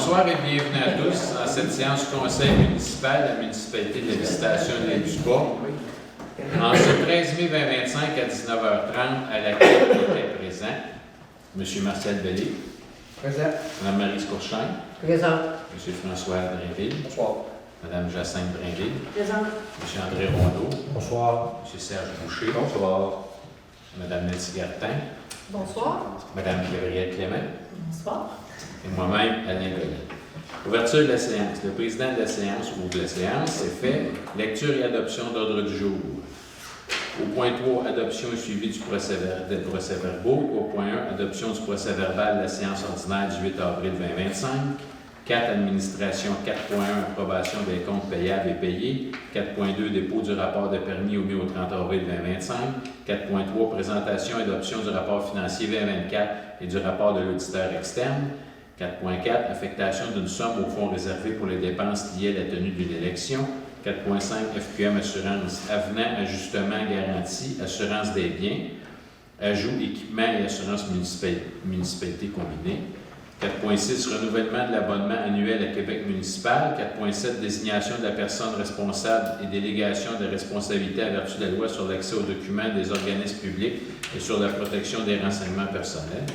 Bonsoir et bienvenue à tous dans cette séance du Conseil municipal de la municipalité de la Visitation de l'Île-du-Pas. En ce 13 mai 2025 à 19h30, à laquelle était présent M. Martial Bellé. Présent. Mme Maryse Courchain. Présent. M. François Brinville. Bonsoir. Mme Jacinthe Brinville. Présent. M. André Rondeau. Bonsoir. M. Serge Boucher. Bonsoir. Mme Nancy Gartin. Bonsoir. Mme Gabrielle Clément. Bonsoir. Et moi-même, Alain Godet. Ouverture de la séance. Le président de la séance ouvre la séance. C'est fait. Lecture et adoption d'ordre du jour. Au point 3, adoption et suivi du procès-verbaux. Au point 1, adoption du procès-verbal de la séance ordinaire du 8 avril 2025. 4, administration. 4.1, approbation des comptes payables et payés. 4.2, dépôt du rapport de permis omis au 30 avril 2025. 4.3, présentation et adoption du rapport financier 2024 et du rapport de l'auditeur externe. 4.4, affectation d'une somme au fonds réservé pour les dépenses liées à la tenue d'une élection. 4.5, FQM assurance, avenant, ajustement, garantie, assurance des biens, ajout, équipement et assurance municipalité combinée. 4.6, renouvellement de l'abonnement annuel à Québec municipal. 4.7, désignation de la personne responsable et délégation de responsabilité à vertu de la loi sur l'accès aux documents des organismes publics et sur la protection des renseignements personnels.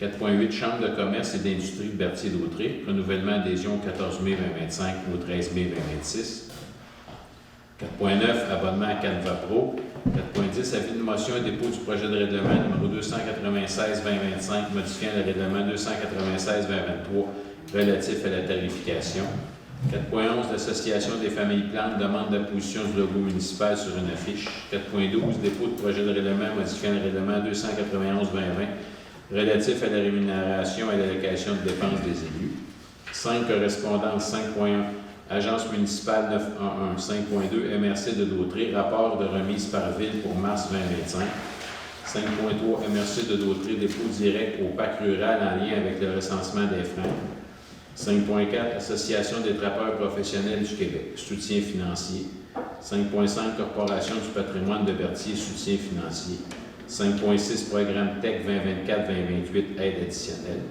4.8, Chambre de commerce et d'industrie de Berthier-d'Autré, renouvellement adhésion au 14 mai 2025 ou au 13 mai 2026. 4.9, abonnement à Canva Pro. 4.10, avis de motion et dépôt du projet de règlement numéro 296-2025, modifiant le règlement 296-2023 relatif à la tarification. 4.11, l'association des familles plantes demande d'apposition du logo municipal sur une affiche. 4.12, dépôt de projet de règlement modifiant le règlement 291-2020 relatif à la rémunération et l'allocation de dépenses des élus. 5, correspondance 5.1, Agence municipale 911. 5.2, MRC de Dautré, rapport de remise par ville pour mars 2025. 5.3, MRC de Dautré, dépôt direct au PAC rural en lien avec le recensement des freins. 5.4, Association des trappeurs professionnels du Québec, soutien financier. 5.5, Corporation du patrimoine de Berthier, soutien financier. 5.6, Programme TEC 2024-2028, aide additionnelle.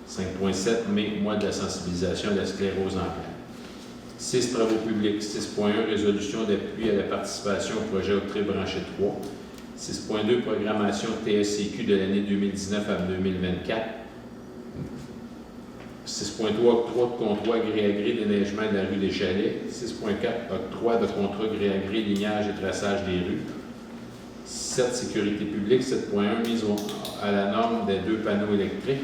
5.7, mai, mois de la sensibilisation à la sclérose en plaques. 6, travaux publics. 6.1, résolution d'appui à la participation au projet Octré branché 3. 6.2, programmation TSCQ de l'année 2019 à 2024. 6.3, octroi de contrat gré à gré déneigement de la rue des Chalets. 6.4, octroi de contrat gré à gré lignage et traçage des rues. 7, sécurité publique. 7.1, mise à la norme des 2 panneaux électriques.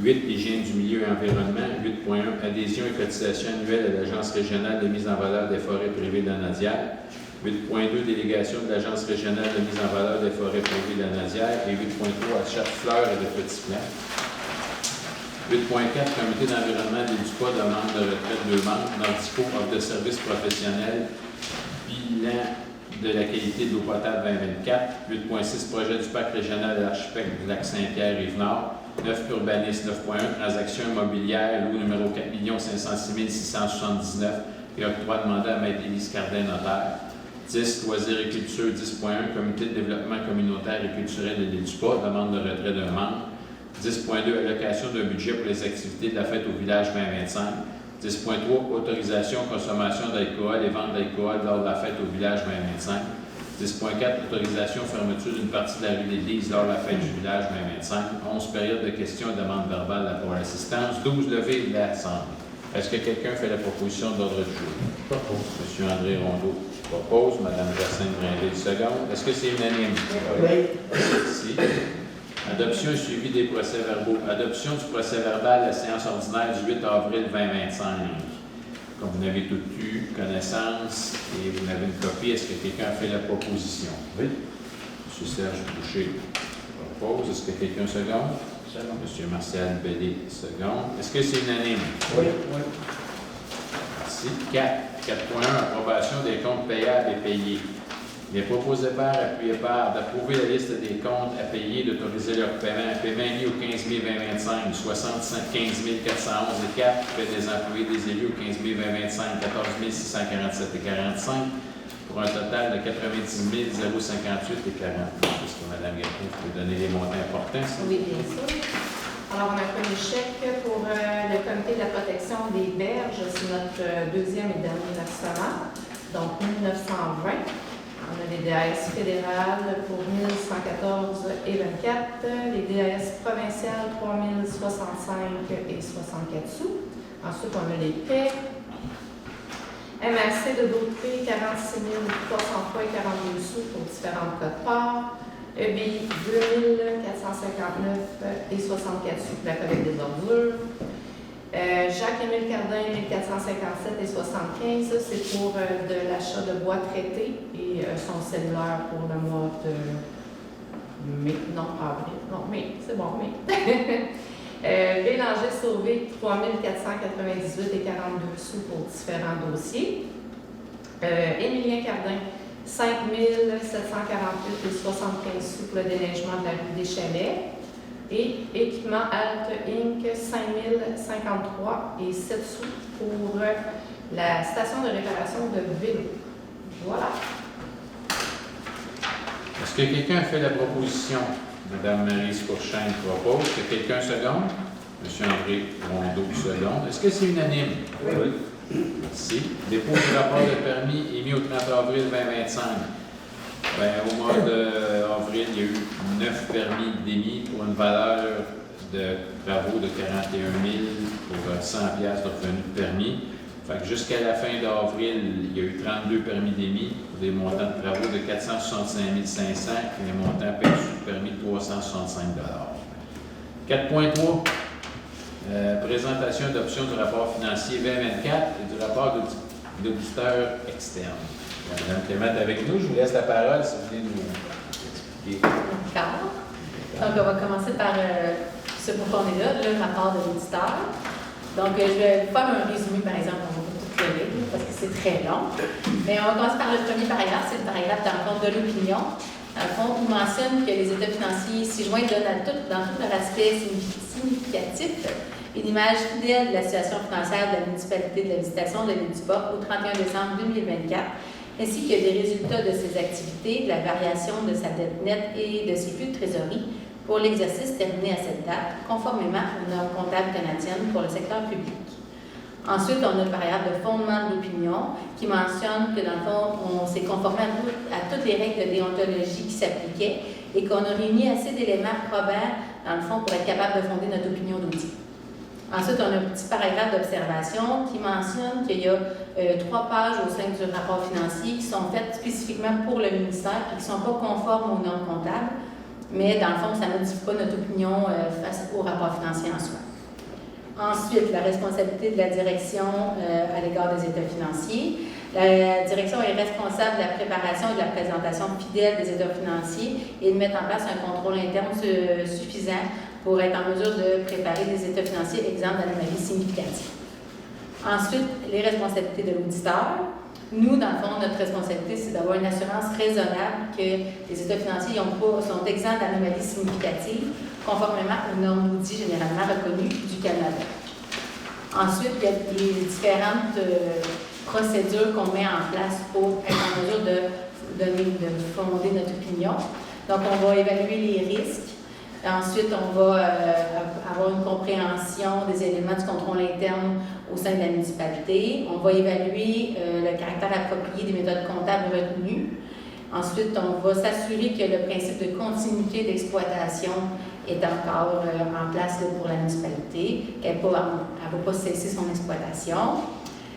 8, hygiène du milieu et environnement. 8.1, adhésion et cotisation annuelle à l'Agence régionale de mise en valeur des forêts privées de la Nadière. 8.2, délégation de l'Agence régionale de mise en valeur des forêts privées de la Nadière. Et 8.3, achat de fleurs et de petits plants. 8.4, comité d'environnement d'Île-du-Pas demande de retraite 2 membres. Nordico offre de services professionnels. Bilan de la qualité de l'eau potable 2024. 8.6, projet du parc régional de l'archipel du lac Saint-Pierre-Rive-Nord. 9, urbanisme. 9.1, transaction immobilière, lot numéro 4 506 679 et octroi demandé à Maître Élise Cardin, notaire. 10, loisirs et culture. 10.1, comité de développement communautaire et culturel de l'Île-du-Pas, demande de retrait d'un membre. 10.2, allocation d'un budget pour les activités de la fête au village 2025. 10.3, autorisation, consommation d'alcool et vente d'alcool lors de la fête au village 2025. 10.4, autorisation, fermeture d'une partie de la rue d'Église lors de la fête du village 2025. 11, période de questions et demande verbale pour l'assistance. 12, levée de l'Assemblée. Est-ce que quelqu'un fait la proposition d'ordre du jour? M. André Rondeau propose. Mme Jacinthe Brinville, seconde. Est-ce que c'est unanime? Oui. Merci. Adoption et suivi des procès-verbaux. Adoption du procès-verbal de la séance ordinaire du 8 avril 2025. Comme vous n'avez tous eu connaissance et vous n'avez une copie, est-ce que quelqu'un a fait la proposition? Oui. M. Serge Boucher propose. Est-ce que quelqu'un seconde? M. Martial Bellé seconde. Est-ce que c'est unanime? Oui. Merci. 4. 4.1, approbation des comptes payables et payés. Il est proposé par, appuyé par, d'approuver la liste des comptes à payer, d'autoriser leur paiement lié au 15 mai 2025, 75 411 et 4, frais des employés des élus au 15 mai 2025, 14 647 et 45, pour un total de 90 058 et 40. Est-ce que Mme Gatineau peut donner les montants importants? Oui, bien sûr. Alors, on a un premier chèque pour le comité de la protection des berges. C'est notre deuxième et dernier versement, donc 1920. On a les DAS fédérales pour 1114 et 24, les DAS provinciales 3065 et 64 sous. Ensuite, on a les PAIE. MRC de Beaupré, 46 303 et 42 sous pour différentes cotes-parts. EBI, 2459 et 64 sous pour la collecte des ordures. Jacques-Émile Cardin, 1457 et 75, ça c'est pour de l'achat de bois traité et son cellulaire pour le mois de mai, non, avril, non, mai, c'est bon, mai. Bélanger Sauvé, 3498 et 42 sous pour différents dossiers. Émilien Cardin, 5748 et 75 sous pour le déneigement de la rue des Chalets. Et Équipement Alt Inc. 5053 et 7 sous pour la station de réparation de vélo. Voilà. Est-ce que quelqu'un a fait la proposition? Madame Marie Courchaine propose. Est-ce que quelqu'un seconde? Monsieur André Rondeau seconde. Est-ce que c'est unanime? Oui. Merci. Dépôt du rapport de permis émis au 30 avril 2025. Bien, au mois d'avril, il y a eu 9 permis d'émis pour une valeur de travaux de 41 000 pour 100 $ de revenus de permis. Fait que jusqu'à la fin d'avril, il y a eu 32 permis d'émis pour des montants de travaux de 465 500 et des montants perçus de permis de 365 $. 4.3. Présentation et adoption du rapport financier 2024 et du rapport d'auditeur externe. Madame Clément est avec nous. Je vous laisse la parole si vous voulez nous expliquer. D'accord. Donc, on va commencer par ce pourquoi on est là, le rapport de l'auditeur. Donc, je vais faire un résumé, par exemple, on va pas tout lire parce que c'est très long. Mais on va commencer par le premier paragraphe, c'est le paragraphe dans le compte de l'opinion. Dans le fond, il mentionne que les états financiers ci-joints donnent dans tout leur aspect significatif une image fidèle de la situation financière de la municipalité de la Visitation de l'île du Port au 31 décembre 2024, ainsi que des résultats de ses activités, de la variation de sa dette nette et de ses flux de trésorerie pour l'exercice terminé à cette date, conformément aux normes comptables canadiennes pour le secteur public. Ensuite, on a le paragraphe de fondement de l'opinion qui mentionne que, dans le fond, on s'est conformé à toutes les règles de déontologie qui s'appliquaient et qu'on a réuni assez d'éléments probants, dans le fond, pour être capable de fonder notre opinion d'audit. Ensuite, on a un petit paragraphe d'observation qui mentionne qu'il y a 3 pages au sein du rapport financier qui sont faites spécifiquement pour le ministère et qui ne sont pas conformes aux normes comptables, mais dans le fond, ça ne modifie pas notre opinion face au rapport financier en soi. Ensuite, la responsabilité de la direction à l'égard des états financiers. La direction est responsable de la préparation et de la présentation fidèle des états financiers et de mettre en place un contrôle interne suffisant pour être en mesure de préparer des états financiers exempts d'anomalies significatives. Ensuite, les responsabilités de l'auditeur. Nous, dans le fond, notre responsabilité, c'est d'avoir une assurance raisonnable que les états financiers sont exempts d'anomalies significatives, conformément aux normes d'audit généralement reconnues du Canada. Ensuite, il y a les différentes procédures qu'on met en place pour être en mesure de fonder notre opinion. Donc, on va évaluer les risques. Ensuite, on va avoir une compréhension des éléments du contrôle interne au sein de la municipalité. On va évaluer le caractère approprié des méthodes comptables retenues. Ensuite, on va s'assurer que le principe de continuité d'exploitation est encore en place pour la municipalité, qu'elle ne va pas cesser son exploitation.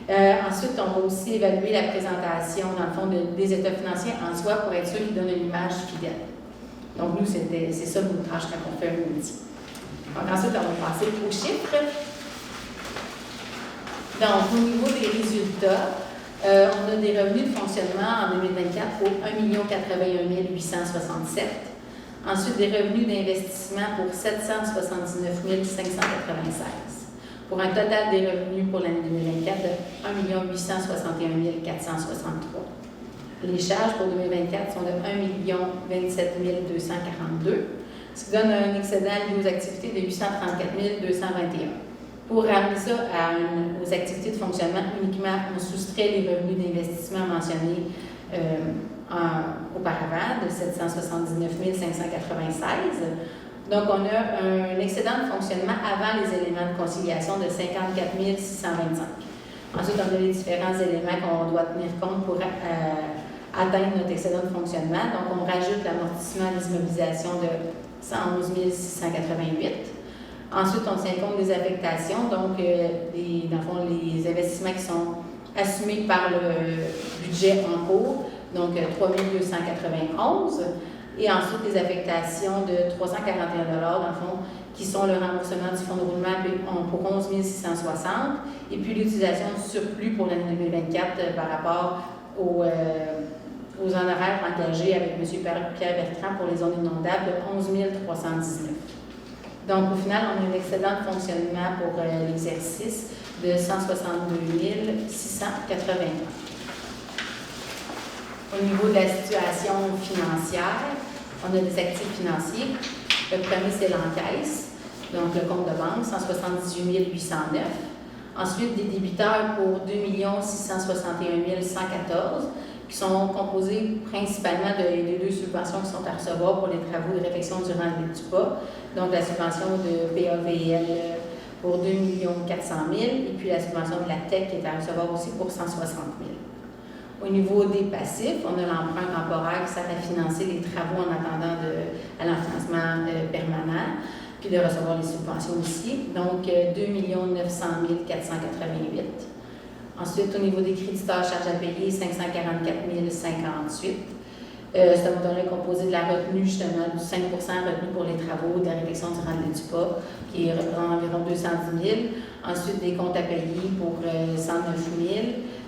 Ensuite, on va aussi évaluer la présentation, dans le fond, des états financiers en soi pour être sûr qu'ils donnent une image fidèle. Donc, nous, c'est ça notre tâche quand on fait un audit. Donc, ensuite, on va passer aux chiffres. Donc, au niveau des résultats, on a des revenus de fonctionnement en 2024 pour 1 081 867. Ensuite, des revenus d'investissement pour 779 596. Pour un total des revenus pour l'année 2024 de 1 861 463. Les charges pour 2024 sont de 1 027 242, ce qui donne un excédent lié aux activités de 834 221. Pour ramener ça aux activités de fonctionnement, uniquement, on soustrait les revenus d'investissement mentionnés auparavant de 779 596 Donc, on a un excédent de fonctionnement avant les éléments de conciliation de 54 625. Ensuite, on a les différents éléments qu'on doit tenir compte pour atteindre notre excédent de fonctionnement. Donc, on rajoute l'amortissement des immobilisations de 111 688. Ensuite, on tient compte des affectations, donc dans le fond, les investissements qui sont assumés par le budget en cours, donc 3 291. Et ensuite, les affectations de 341 dans le fond, qui sont le remboursement du fonds de roulement pour 11 660. Et puis, l'utilisation du surplus pour l'année 2024 par rapport aux honoraires engagés avec M. Pierre Bertrand pour les zones inondables de 11 319. Donc, au final, on a un excédent de fonctionnement pour l'exercice de 162 680. Au niveau de la situation financière, on a des actifs financiers. Le premier, c'est l'encaisse, donc le compte de banque, 178 809. Ensuite, des débiteurs pour 2 661 114, qui sont composés principalement des deux subventions qui sont à recevoir pour les travaux de réfection du rendu du pas. Donc, la subvention de PAVL pour 2 400 000 et puis la subvention de la TEC qui est à recevoir aussi pour 160 000. Au niveau des passifs, on a l'emprunt temporaire qui sert à financer les travaux en attendant à l'enfinancement permanent, puis de recevoir les subventions aussi. Donc, 2 900 488. Ensuite, au niveau des créditeurs charges à payer, 544 058. Ce montant-là est composé de la retenue, justement, du 5 retenue pour les travaux de la réfection du rendu du pas, qui représente environ 210 000. Ensuite, des comptes à payer pour 109 000.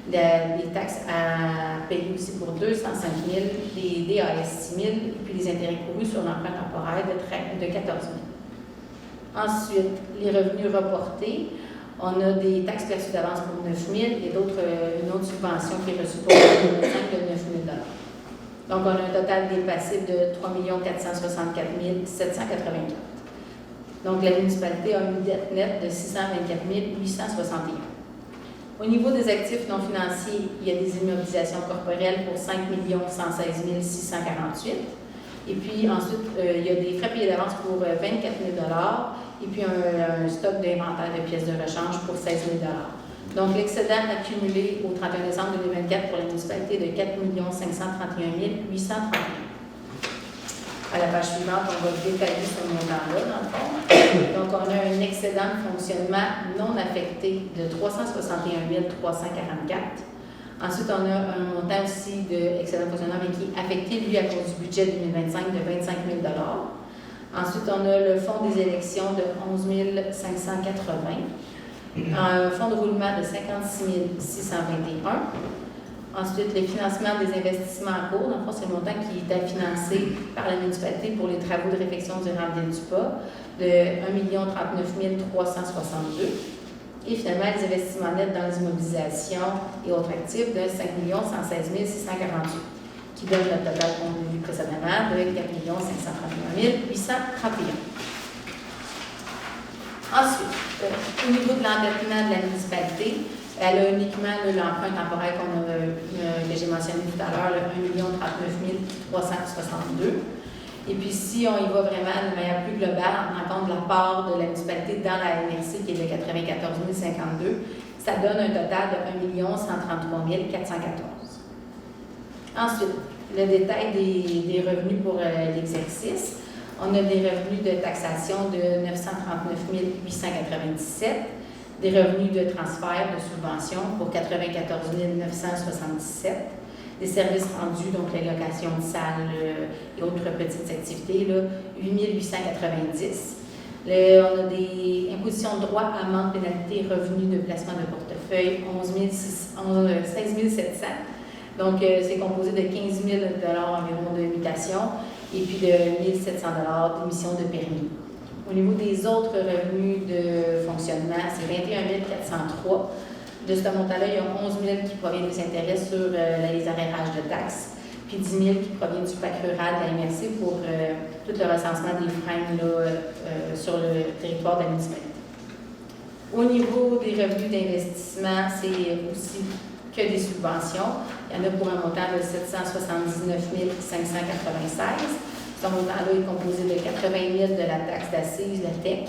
Les taxes à payer aussi pour 205 000, les DAS 6 000, et puis les intérêts courus sur l'emprunt temporaire de 14 000. Ensuite, les revenus reportés, on a des taxes perçues d'avance pour 9 000 et une autre subvention qui est reçue pour 2025 de 9 000 $. Donc, on a un total des passifs de 3 464 784. Donc, la municipalité a une dette nette de 624 861. Au niveau des actifs non financiers, il y a des immobilisations corporelles pour 5 116 648. Et puis ensuite, il y a des frais payés d'avance pour 24 000 $ et puis un stock d'inventaire de pièces de rechange pour 16 000 $. Donc, l'excédent accumulé au 31 décembre 2024 pour la municipalité de 4 531 831. À la page suivante, on va détailler ce montant-là, dans le fond. Donc, on a un excédent de fonctionnement non affecté de 361 344. Ensuite, on a un montant aussi d'excédent de fonctionnement, mais qui est affecté, lui, à cause du budget 2025 de 25 000 $. Ensuite, on a le fonds des élections de 11 580. Un fonds de roulement de 56 621. Ensuite, le financement des investissements en cours. Dans le fond, c'est le montant qui est à financer par la municipalité pour les travaux de réfection du Ramdin du Pas de 1 039 362. Et finalement, les investissements nets dans les immobilisations et autres actifs de 5 116 648, qui donne le total qu'on a vu précédemment de 4 531 831. Ensuite, au niveau de l'endettement de la municipalité, elle a uniquement l'emprunt temporaire que j'ai mentionné tout à l'heure, le 1 039 362. Et puis, si on y va vraiment de manière plus globale, en compte de la part de la municipalité dans la NRC, qui est de 94 052, ça donne un total de 1 133 414. Ensuite, le détail des revenus pour l'exercice. On a des revenus de taxation de 939 897, des revenus de transfert de subvention pour 94 977, des services rendus, donc les locations de salles et autres petites activités, là, 8 890. On a des impositions de droits, amendes, pénalités, revenus de placement de portefeuille, 16 700. Donc, c'est composé de 15 000 $ environ de mutation et puis de 1 700 $ d'émission de permis. Au niveau des autres revenus de fonctionnement, c'est 21 403. De ce montant-là, il y a 11 000 qui proviennent des intérêts sur les arrérages de taxes, puis 10 000 qui proviennent du PAC rural de la MRC pour tout le recensement des freins là, sur le territoire de la municipalité. Au niveau des revenus d'investissement, c'est aussi que des subventions. Il y en a pour un montant de 779 596. Ce montant-là est composé de 80 000 de la taxe d'assises, la TEC,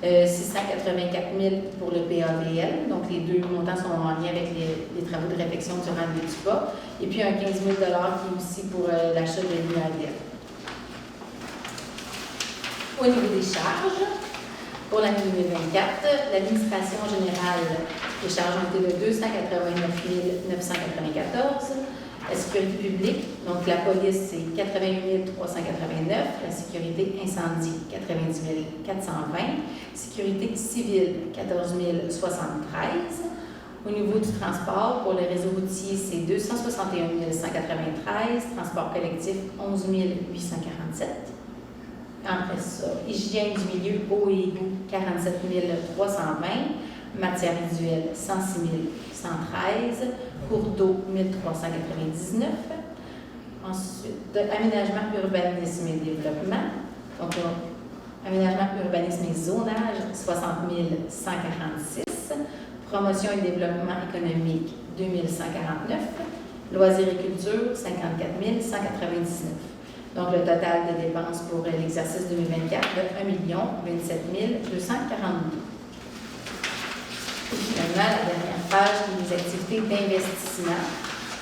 684 000 pour le PAVL, donc les deux montants sont en lien avec les travaux de réfection du rendez du bas, et puis un 15 000 qui est aussi pour l'achat de l'UADL. Au niveau des charges, pour l'année 2024, l'administration générale, les charges ont été de 289 994. La sécurité publique, donc la police, c'est 88 389. La sécurité incendie, 90 420. Sécurité civile, 14 073. Au niveau du transport, pour le réseau routier, c'est 261 193. Transport collectif, 11 847. Après ça, hygiène du milieu, eau et égout, 47 320. Matière visuelle, 106 113. Cours d'eau, 1399. Ensuite, aménagement, urbanisme et développement. Donc, aménagement, urbanisme et zonage, 60 146. Promotion et développement économique, 2149. Loisirs et culture, 54 199. Donc, le total de dépenses pour l'exercice 2024 de 1 27 242. Et finalement, la dernière page, les activités d'investissement.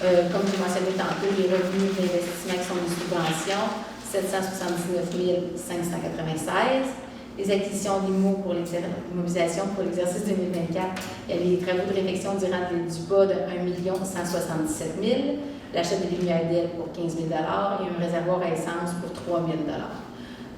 Comme je mentionnais tantôt, les revenus d'investissement qui sont des subventions, 779 596. Les acquisitions d'IMO pour l'immobilisation pour l'exercice 2024, il y a les travaux de réfection du rendez du bas de 1 177 000. L'achat de lumières d'aide pour 15 000 et un réservoir à essence pour 3 000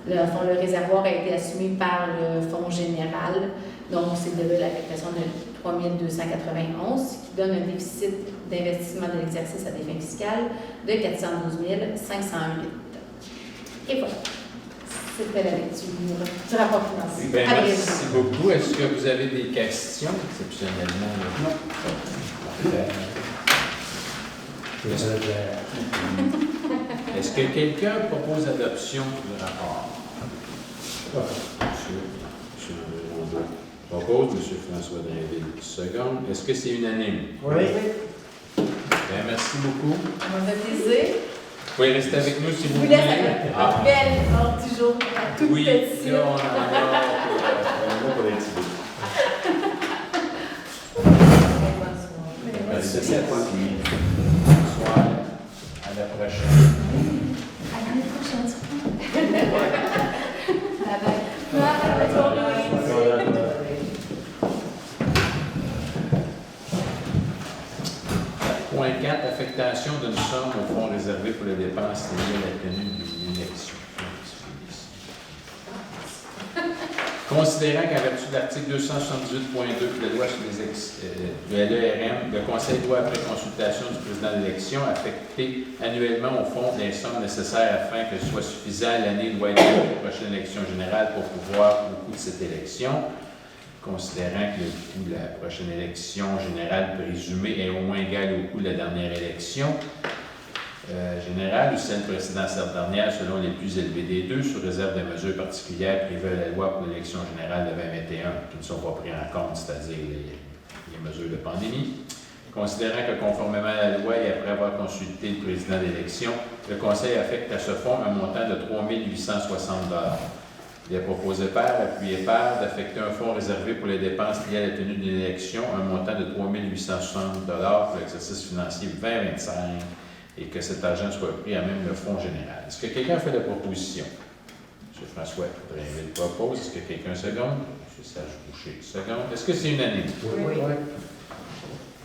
le réservoir a été assumé par le Fonds général, donc c'est de là l'affectation de 3 291, qui donne un déficit d'investissement de l'exercice à des fins fiscales de 412 508. Et voilà, c'était la lecture du rapport financier. Bien, merci beaucoup. Est-ce que vous avez des questions exceptionnellement? Non. Est-ce que quelqu'un propose l'adoption du rapport? Monsieur Rondeau propose, M. François Drainville seconde. Est-ce que c'est unanime? Oui. Bien, merci beaucoup. Ça m'a fait plaisir. Vous pouvez rester avec nous si vous Je vous voulez. laisse avec la belle ordre du jour à toute Oui, petite. là, on en a pour les petits bouts. Merci. Bonsoir. À la prochaine. À l'année prochaine. Point 4, affectation d'une somme au fonds réservé pour les dépenses liées à la tenue d'une élection. Considérant qu'en vertu de l'article 278.2 de la loi sur de l'ERM, le Conseil doit, après consultation du président de l'élection, affecter annuellement au fonds les sommes nécessaires afin que ce soit suffisant l'année doit être la prochaine élection générale pour pouvoir au coût de cette élection. Considérant que le coût de la prochaine élection générale présumée est au moins égal au coût de la dernière élection générale ou celle précédentielle dernière selon les plus élevés des deux, sous réserve des mesures particulières prévues à la loi pour l'élection générale de 2021 qui ne sont pas prises en compte, c'est-à-dire les mesures de pandémie. Considérant que conformément à la loi et après avoir consulté le président d'élection, le Conseil affecte à ce fonds un montant de 3 860 $. Il est proposé par, appuyé par, d'affecter un fonds réservé pour les dépenses liées à la tenue d'une élection, un montant de 3 860 $ pour l'exercice financier 2025 et que cet argent soit pris à même le fonds général. Est-ce que quelqu'un fait la proposition? M. François Drainville propose. Est-ce que quelqu'un seconde? M. Serge Boucher seconde. Est-ce que c'est unanime? Oui.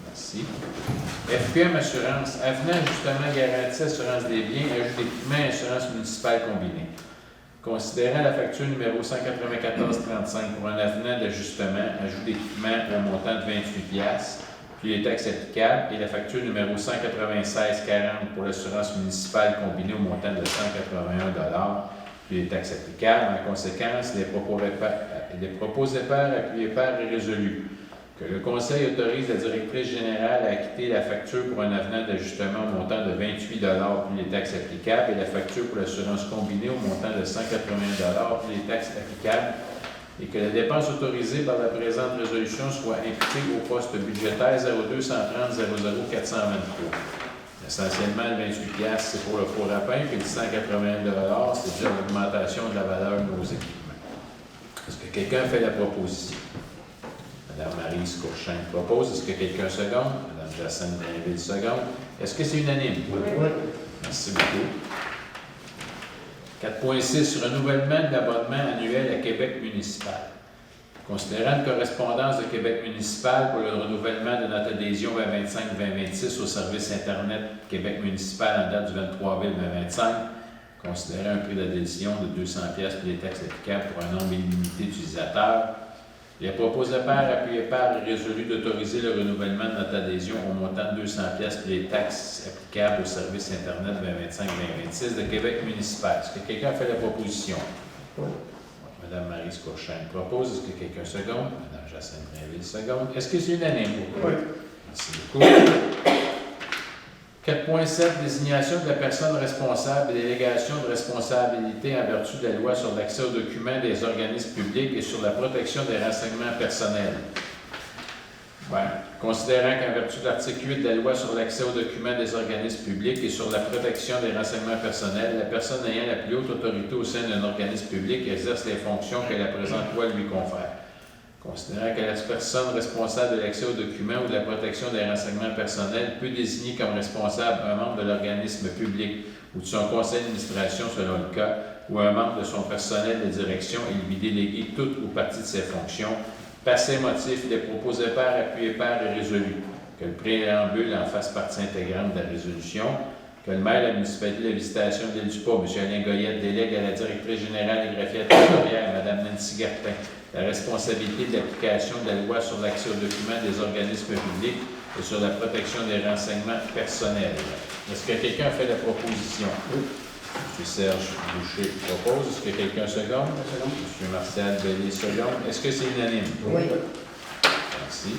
Merci. FPM Assurance, avenant ajustement garantie assurance des biens, ajout d'équipement et assurance municipale combinée. Considérant la facture numéro 194-35 pour un avenant d'ajustement, ajout d'équipement au montant de 28 $, puis les taxes applicables, et la facture numéro 196-40 pour l'assurance municipale combinée au montant de 181 $, puis les taxes applicables. En conséquence, les proposés par, appuyés par et résolus. Que le Conseil autorise la directrice générale à acquitter la facture pour un avenant d'ajustement au montant de 28 $ puis les taxes applicables et la facture pour l'assurance combinée au montant de 180 $ puis les taxes applicables et que la dépense autorisée par la présente résolution soit imputée au poste budgétaire 02 130 00 423. Essentiellement, le 28$, c'est pour le four à pain, puis le 180$, c'est déjà l'augmentation de la valeur de nos équipements. Est-ce que quelqu'un fait la proposition? Madame Maryse Courchain propose. Est-ce que quelqu'un seconde? Madame Jacinthe Blainville seconde. Est-ce que c'est unanime? Oui. Merci beaucoup. 4.6, renouvellement de l'abonnement annuel à Québec municipal. Considérant une correspondance de Québec municipal pour le renouvellement de notre adhésion 2025-2026 au service Internet Québec municipal en date du 23 avril 2025, considérant un prix d'adhésion de 200$ pour les taxes applicables pour un nombre illimité d'utilisateurs, il est proposé par, appuyé par et résolu d'autoriser le renouvellement de notre adhésion au montant de 200$ pour les taxes applicables au service Internet 2025-2026 de Québec municipal. Est-ce que quelqu'un fait la proposition? Oui. Madame Maryse Courchain propose. Est-ce que quelqu'un seconde? Madame Jacinthe Blainville seconde. Est-ce que c'est unanime? Oui. Merci beaucoup. 4.7, désignation de la personne responsable et délégation de responsabilité en vertu de la loi sur l'accès aux documents des organismes publics et sur la protection des renseignements personnels. Considérant qu'en vertu de l'article 8 de la loi sur l'accès aux documents des organismes publics et sur la protection des renseignements personnels, la personne ayant la plus haute autorité au sein d'un organisme public exerce les fonctions que la présente loi lui confère. Considérant que la personne responsable de l'accès aux documents ou de la protection des renseignements personnels peut désigner comme responsable un membre de l'organisme public ou de son conseil d'administration selon le cas, ou un membre de son personnel de direction et lui déléguer toute ou partie de ses fonctions, par ces motifs, il est proposé par, appuyé par et résolu que le préambule en fasse partie intégrante de la résolution, que le maire de la municipalité de la Visitation de l'île du Pas, M. Alain Goyette, délègue à la directrice générale des greffiers territoriales, Mme Nancy Garpin, la responsabilité de l'application de la loi sur l'accès aux documents des organismes publics et sur la protection des renseignements personnels. Est-ce que quelqu'un fait la proposition? Oui. M. Serge Boucher propose. Est-ce que quelqu'un seconde? M. Martial Bellé seconde. Est-ce que c'est unanime? Oui. Merci.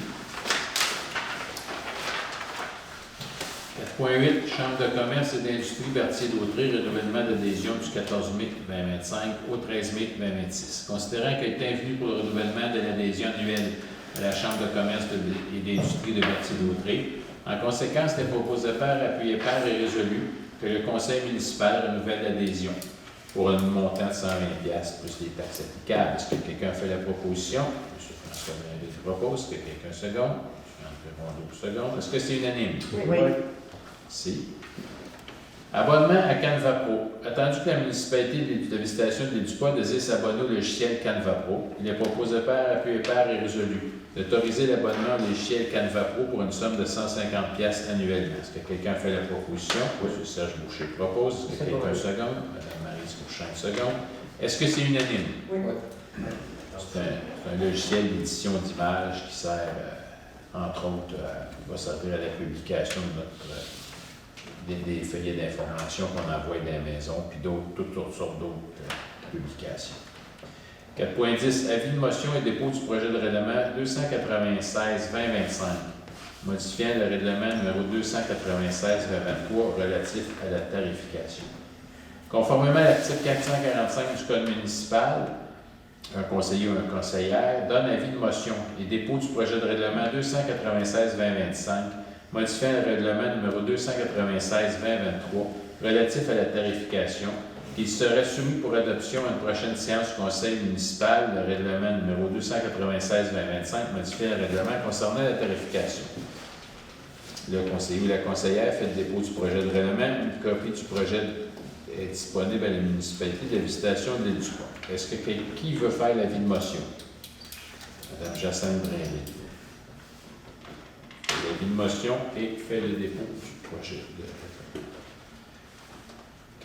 4.8, Chambre de commerce et d'industrie Berthier-Dautré, renouvellement d'adhésion du 14 mai 2025 au 13 mai 2026. Considérant qu'il est invenu pour le renouvellement de l'adhésion annuelle à la Chambre de commerce et d'industrie de Berthier-Dautré, en conséquence, il est proposé par, appuyé par et résolu que le conseil municipal renouvelle l'adhésion pour un montant de 120$ plus les taxes applicables. Est-ce que quelqu'un fait la proposition? M. François Blainville propose. Est-ce que quelqu'un seconde? M. André Rondeau seconde. Est-ce que c'est unanime? Oui. Si. Abonnement à Canva Pro. Attendu que la municipalité de la Visitation de l'île du Pas désire s'abonner au logiciel Canva Pro, il est proposé par, appuyé par et résolu d'autoriser l'abonnement au logiciel Canva Pro pour une somme de 150$ annuellement. Est-ce que quelqu'un fait la proposition? Oui. M. Serge Boucher propose. Est-ce que quelqu'un seconde? Mme Maryse Courchain seconde. Est-ce que c'est unanime? Oui. C'est un logiciel d'édition d'images qui sert, entre autres, qui va servir à la publication de notre des feuillets d'information qu'on envoie dans les maisons, puis toutes sortes d'autres publications. 4.10, avis de motion et dépôt du projet de règlement 296-2025, modifiant le règlement numéro 296-2023 relatif à la tarification. Conformément à l'article 445 du Code municipal, un conseiller ou une conseillère donne avis de motion et dépôt du projet de règlement 296-2025, modifiant le règlement numéro 296-2023 relatif à la tarification, qui serait soumis pour adoption à une prochaine séance du conseil municipal, le règlement numéro 296-2025, modifiant le règlement concernant la tarification. Le conseiller ou la conseillère fait le dépôt du projet de règlement. Une copie du projet est disponible à la municipalité de la Visitation de l'île du Pas. Est-ce que qui veut faire l'avis de motion? Madame Jacinthe Blainville. L'avis de motion et fait le dépôt du projet de règlement.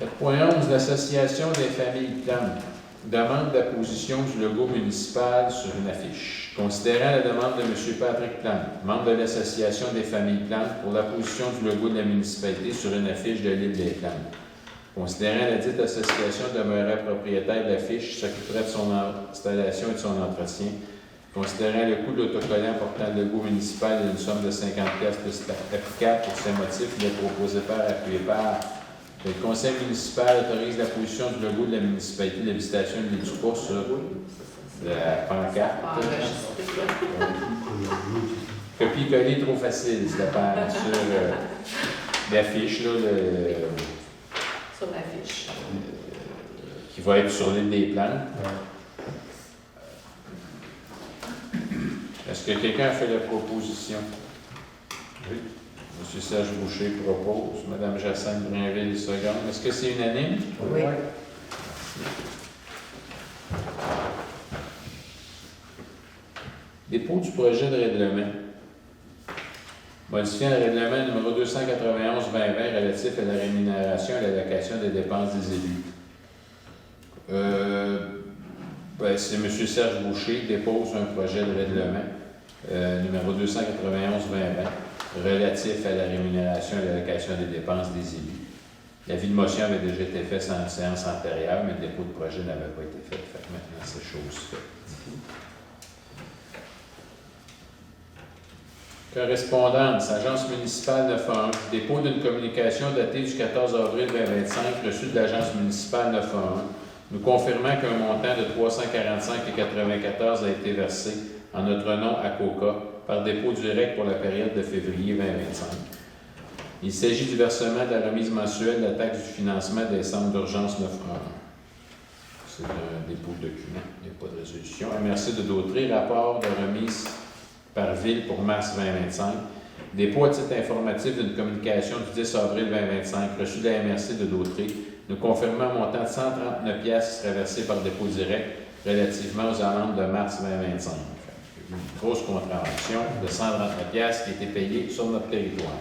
4.11, l'Association des familles Plante demande l'apposition du logo municipal sur une affiche. Considérant la demande de M. Patrick Plante, membre de l'Association des familles Plante, pour l'apposition du logo de la municipalité sur une affiche de l'île des Plantes. Considérant la dite association demeurait propriétaire de l'affiche, s'occuperait de son installation et de son entretien. Considérant le coût de l'autocollant portant le logo municipal d'une somme de 50$ plus applicable pour ces motifs, il est proposé par, appuyé par, que le conseil municipal autorise la position du logo de la municipalité de la Visitation de l'île du Pas sur la pancarte. Copie-coller trop facile, c'est la page sur l'affiche, là, Sur l'affiche. qui va être sur l'île des Plantes. Est-ce que quelqu'un a fait la proposition? Oui. M. Serge Boucher propose. Mme Jacinthe Brinville, seconde. Est-ce que c'est unanime? Oui. Dépôt du projet de règlement. Modifiant le règlement numéro 291-2020 relatif à la rémunération et à l'allocation des dépenses des élus. C'est M. Serge Boucher qui dépose un projet de règlement numéro 291-2020 relatif à la rémunération et à l'allocation des dépenses des élus. L'avis de motion avait déjà été fait en séance antérieure, mais le dépôt de projet n'avait pas été fait. Maintenant, c'est chose faite. Correspondance, Agence municipale 911. Dépôt d'une communication datée du 14 avril 2025 reçue de l'Agence municipale 911, nous confirmant qu'un montant de 345,94 a été versé en notre nom à COCA par dépôt direct pour la période de février 2025. Il s'agit du versement de la remise mensuelle de la taxe du financement des centres d'urgence 911. C'est un dépôt de document, il n'y a pas de résolution. MRC de Dautrey, rapport de remise par ville pour mars 2025. Dépôt à titre informatif d'une communication du 10 avril 2025 reçue de la MRC de Dautrey, nous confirmant un montant de 139 piastres qui serait versé par dépôt direct relativement aux amendes de mars 2025. Une grosse contravention de 139 piastres qui a été payée sur notre territoire.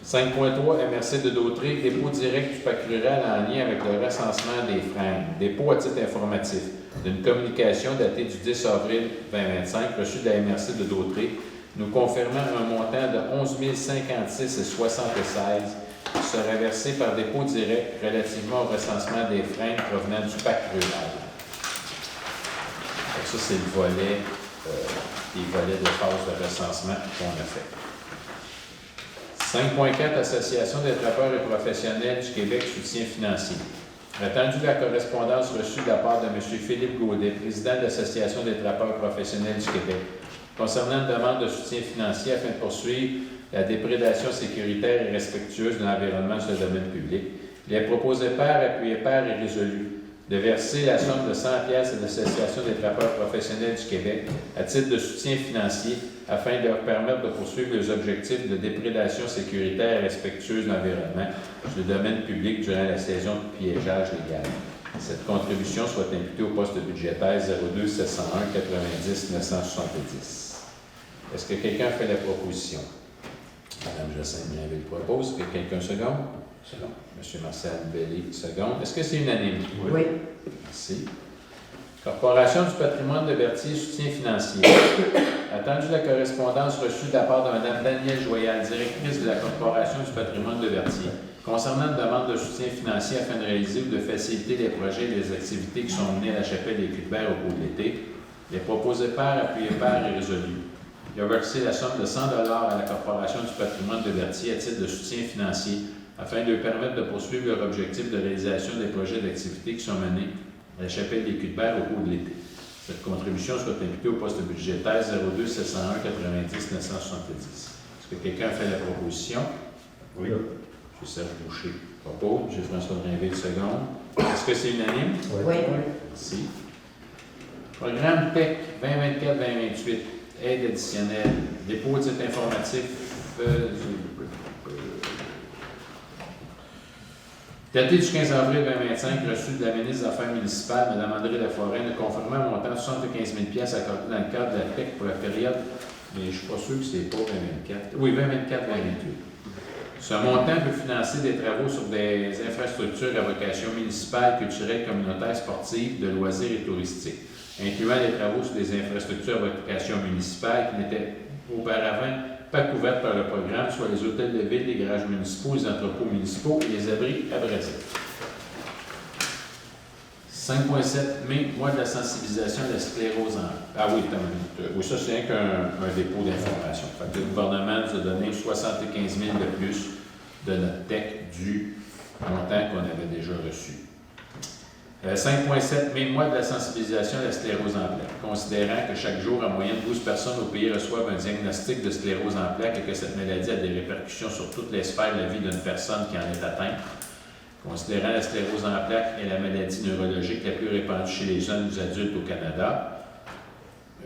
5.3 MRC de Dautrey, dépôt direct du PAC rural en lien avec le recensement des freins. Dépôt à titre informatif d'une communication datée du 10 avril 2025 reçue de la MRC de Dautrey, nous confirmant un montant de 11 056,76 qui serait versé par dépôt direct relativement au recensement des freins provenant du PAC rural. Donc ça, c'est le volet, les volets de phase de recensement qu'on a fait. 5.4 Association des trappeurs et professionnels du Québec, soutien financier. Attendu la correspondance reçue de la part de M. Philippe Gaudet, président de l'Association des trappeurs professionnels du Québec, concernant une demande de soutien financier afin de poursuivre la déprédation sécuritaire et respectueuse de l'environnement sur le domaine public. Il est proposé par, appuyé par et résolu de verser la somme de 100 piastres à l'Association des trappeurs professionnels du Québec à titre de soutien financier afin de leur permettre de poursuivre les objectifs de déprédation sécuritaire et respectueuse de l'environnement sur le domaine public durant la saison de piégeage légal. Cette contribution soit imputée au poste budgétaire 02 701 90 970. Est-ce que quelqu'un fait la proposition? Mme Jacinthe Brinville propose. Est-ce que quelqu'un seconde? Second. M. Marcel Bellé, seconde. Est-ce que c'est unanime? Oui. Merci. Corporation du patrimoine de Berthier, soutien financier. Attendu la correspondance reçue de la part de Mme Danielle Joyal, directrice de la Corporation du patrimoine de Berthier, concernant une demande de soutien financier afin de réaliser ou de faciliter les projets et les activités qui sont menées à la chapelle des Culs-de-Berre au cours de l'été. Il est proposé par, appuyé par et résolu. Il a versé la somme de 100 $ à la Corporation du patrimoine de Berthier à titre de soutien financier afin de lui permettre de poursuivre leur objectif de réalisation des projets d'activités qui sont menés à la chapelle des Culs-de-Berre au cours de l'été. Cette contribution soit imputée au poste budgétaire 02 701 90 970. Est-ce que quelqu'un fait la proposition? Oui. M. Serge Boucher propose. M. François Brinville, seconde. Est-ce que c'est unanime? Oui. Merci. Programme PEC 2024-2028, aide additionnelle, dépôt de titre informatif daté du 15 avril 2025, reçu de la ministre des Affaires municipales, Mme André Laforêt, nous confirmant un montant de 75 000 $ accordé dans le cadre de la PEC pour la période, mais je ne suis pas sûr que c'est pas 2024. Oui, 2024-2028. Ce montant peut financer des travaux sur des infrastructures à vocation municipale, culturelle, communautaire, sportive, de loisirs et touristique, incluant les travaux sur des infrastructures à vocation municipale qui n'étaient auparavant pas couvertes par le programme, soit les hôtels de ville, les garages municipaux, les entrepôts municipaux et les abris abrasifs. 5.7 mai, mois de la sensibilisation de la sclérose en... Ah oui, oui, ça c'est qu'un dépôt d'information. Le gouvernement nous a donné 75 000 de plus de notre TEC du montant qu'on avait déjà reçu. 5.7, même mois de la sensibilisation à la sclérose en plaques. Considérant que chaque jour, en moyenne, 12 personnes au pays reçoivent un diagnostic de sclérose en plaques et que cette maladie a des répercussions sur toutes les sphères de la vie d'une personne qui en est atteinte. Considérant la sclérose en plaques est la maladie neurologique la plus répandue chez les jeunes adultes au Canada.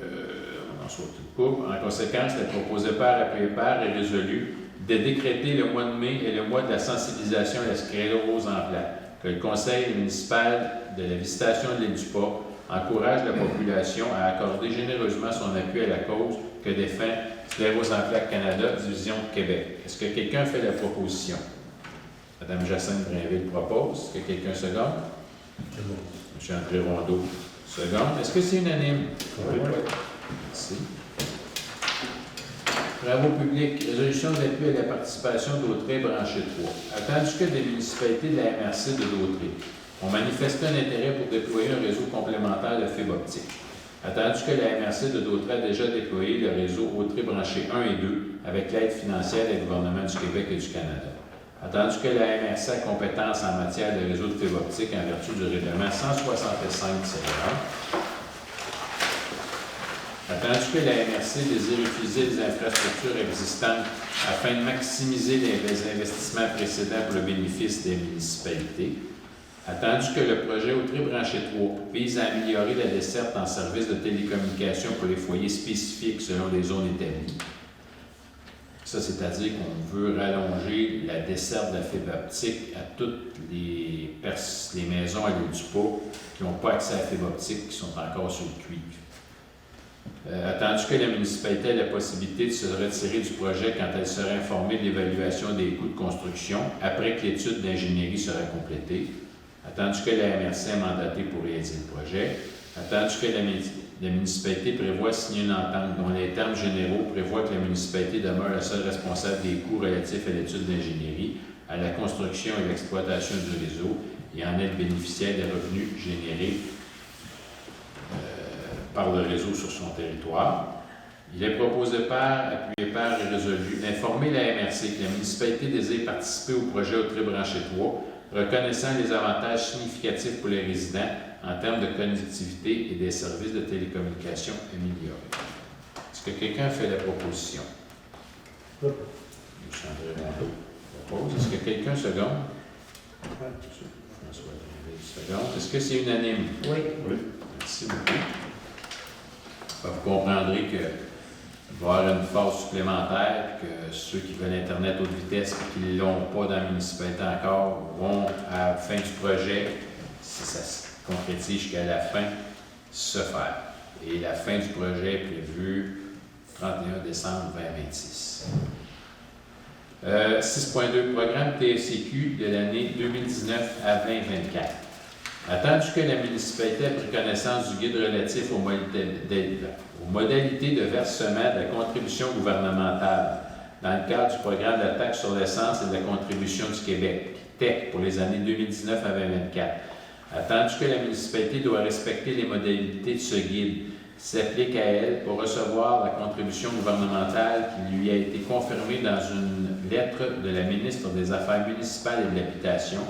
On en saute une coupe. En conséquence, le proposé par appuyé par est résolu de décréter le mois de mai et le mois de la sensibilisation à la sclérose en plaques. Que le Conseil municipal de la visitation de l'île du Pas encourage la population à accorder généreusement son appui à la cause que défend Sclérose en plaques Canada, Division Québec. Est-ce que quelqu'un fait la proposition? Madame Jacinthe Brinville propose. Est-ce que quelqu'un seconde? M. André Rondeau seconde. Est-ce que c'est unanime? Oui. Merci. Travaux publics, résolution d'appui à la participation d'Autrey, branché 3. Attendu que des municipalités de la MRC de l'Autrey ont manifesté un intérêt pour déployer un réseau complémentaire de fibre optique. Attendu que la MRC de Dautrey a déjà déployé le réseau Autrey branché 1 et 2 avec l'aide financière des gouvernements du Québec et du Canada. Attendu que la MRC a compétence en matière de réseau de fibre optique en vertu du règlement 165-1. Attendu que la MRC désire utiliser les infrastructures existantes afin de maximiser les investissements précédents pour le bénéfice des municipalités. Attendu que le projet Autrey branché 3 vise à améliorer la desserte en services de télécommunication pour les foyers spécifiques selon les zones établies. Ça, c'est-à-dire qu'on veut rallonger la desserte de la fibre optique à toutes les maisons à l'île du Pas qui n'ont pas accès à la fibre optique, qui sont encore sur le cuivre. Attendu que la municipalité ait la possibilité de se retirer du projet quand elle sera informée de l'évaluation des coûts de construction après que l'étude d'ingénierie sera complétée. Attendu que la MRC est mandatée pour réaliser le projet. Attendu que la municipalité prévoit signer une entente dont les termes généraux prévoient que la municipalité demeure la seule responsable des coûts relatifs à l'étude d'ingénierie, à la construction et l'exploitation du réseau et en être bénéficiaire des revenus générés par le réseau sur son territoire. Il est proposé par, appuyé par et résolu d'informer la MRC que la municipalité désire participer au projet Autrey branché 3, reconnaissant les avantages significatifs pour les résidents en termes de connectivité et des services de télécommunication améliorés. Est-ce que quelqu'un fait la proposition? Oui. M. André Rondeau propose. Est-ce que quelqu'un seconde? François seconde. Est-ce que c'est unanime? Oui. Merci beaucoup. Vous comprendrez qu'il va y avoir une phase supplémentaire, que ceux qui veulent Internet haute vitesse et qui ne l'ont pas dans la municipalité encore vont, à la fin du projet, si ça se concrétise jusqu'à la fin, se faire. Et la fin du projet est prévue 31 décembre 2026. 6.2 Programme TSCQ de l'année 2019 à 2024. Attendu que la municipalité ait pris connaissance du guide relatif aux modalités de versement de la contribution gouvernementale dans le cadre du programme de la taxe sur l'essence et de la contribution du Québec, TEC, pour les années 2019 à 2024. Attendu que la municipalité doit respecter les modalités de ce guide qui s'applique à elle pour recevoir la contribution gouvernementale qui lui a été confirmée dans une lettre de la ministre des Affaires municipales et de l'Habitation.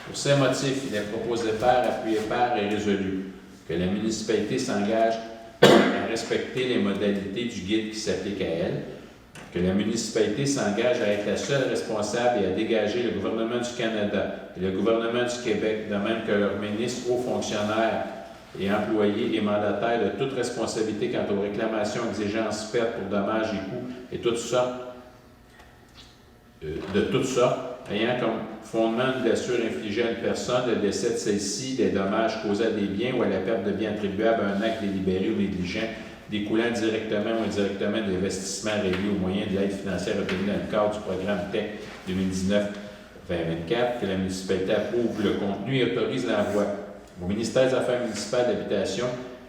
Pour ces motifs, il est proposé par, appuyé par et résolu que la municipalité s'engage à respecter les modalités du guide qui s'applique à elle, que la municipalité s'engage à être la seule responsable et à dégager le gouvernement du Canada et le gouvernement du Québec, de même que leurs ministres, hauts fonctionnaires et employés et mandataires de toute responsabilité quant aux réclamations, exigences, pertes pour dommages et coûts et de toutes sortes, ayant comme fondement une blessure infligée à une personne, le décès de celle-ci, des dommages causés à des biens ou à la perte de biens attribuables à un acte délibéré ou négligent, découlant directement ou indirectement de l'investissement réglé au moyen de l'aide financière obtenue dans le cadre du programme TEC 2019-2024, que la municipalité approuve le contenu et autorise l'envoi au ministère des Affaires municipales de l'Habitation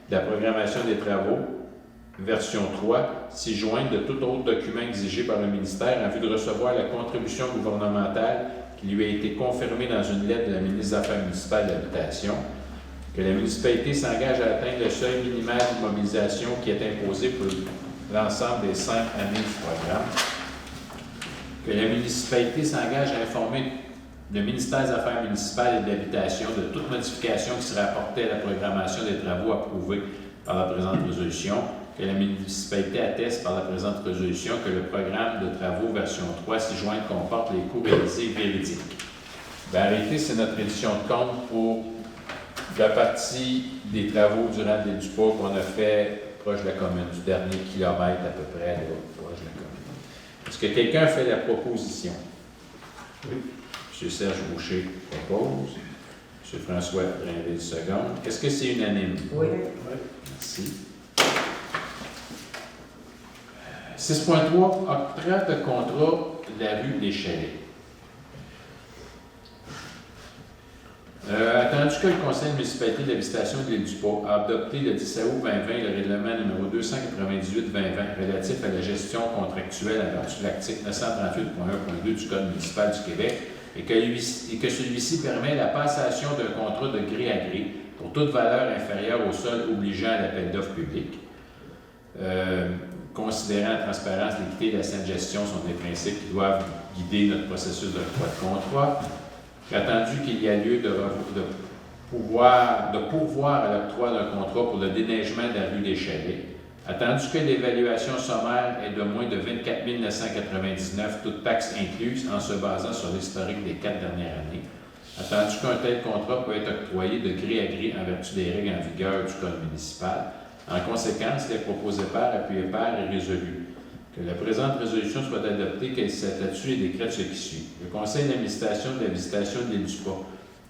de la programmation des travaux, version 3, s'y joindre de tout autre document exigé par le ministère en vue de recevoir la contribution gouvernementale qui lui a été confirmée dans une lettre de la ministre des Affaires municipales de l'Habitation, que la municipalité s'engage à atteindre le seuil minimal d'immobilisation qui est imposé pour l'ensemble des 5 années du programme, que la municipalité s'engage à informer le ministère des Affaires municipales et de l'Habitation de toute modification qui serait apportée à la programmation des travaux approuvés par la présente résolution, que la municipalité atteste par la présente résolution que le programme de travaux version 3 ci-jointe comporte les coûts réalisés véridiques. En réalité, c'est notre édition de compte pour la partie des travaux durant les Dupas qu'on a fait proche de la commune, du dernier kilomètre à peu près, là, proche de la commune. Est-ce que quelqu'un fait la proposition? Oui. M. Serge Boucher propose. M. François Drainville seconde. Est-ce que c'est unanime? Oui. Merci. 6.3, octroi de contrat de la rue des Chalets. Attendu que le Conseil de municipalité de l'habitation de l'île du Port a adopté le 10 août 2020 le règlement numéro 298-2020 relatif à la gestion contractuelle à vertu de l'article 938.1.2 du Code municipal du Québec et que celui-ci permet la passation d'un contrat de gré à gré pour toute valeur inférieure au sol obligeant à l'appel d'offres public. Considérant la transparence, l'équité et la saine gestion sont des principes qui doivent guider notre processus d'octroi de contrat. Attendu qu'il y a lieu de pourvoir à l'octroi d'un contrat pour le déneigement de la rue des Chalets, attendu que l'évaluation sommaire est de moins de 24 999, toutes taxes incluses, en se basant sur l'historique des 4 dernières années, attendu qu'un tel contrat peut être octroyé de gré à gré en vertu des règles en vigueur du Code municipal. En conséquence, les proposés par, appuyés par est résolu. Que la présente résolution soit adoptée, qu'elle statue et décrète ce qui suit. Le Conseil d'administration de la visitation de l'île du Port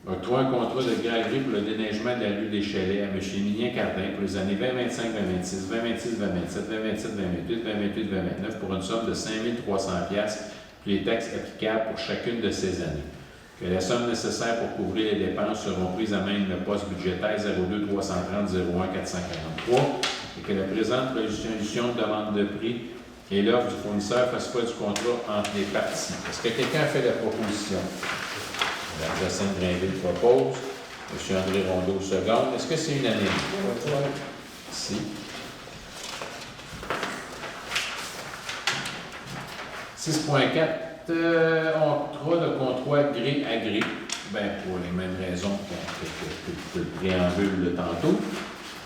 octroie un contrat de gré à gré pour le déneigement de la rue des Chalets à M. Émilien Cardin pour les années 2025, 2026, 2026, 2027, 2027, 2028, 2028, 2029 pour une somme de 5 300$ puis les taxes applicables pour chacune de ces années. Que la somme nécessaire pour couvrir les dépenses seront prises à même le poste budgétaire 02 330 01 443 et que la présente résolution de demande de prix et l'offre du fournisseur fasse foi du contrat entre les parties. Est-ce que quelqu'un a fait la proposition? Mme Jacinthe Drainville propose. M. André Rondeau seconde. Est-ce que c'est unanime? Si. 6.4, octroi de contrat gré à gré. Bien, pour les mêmes raisons que le préambule de tantôt.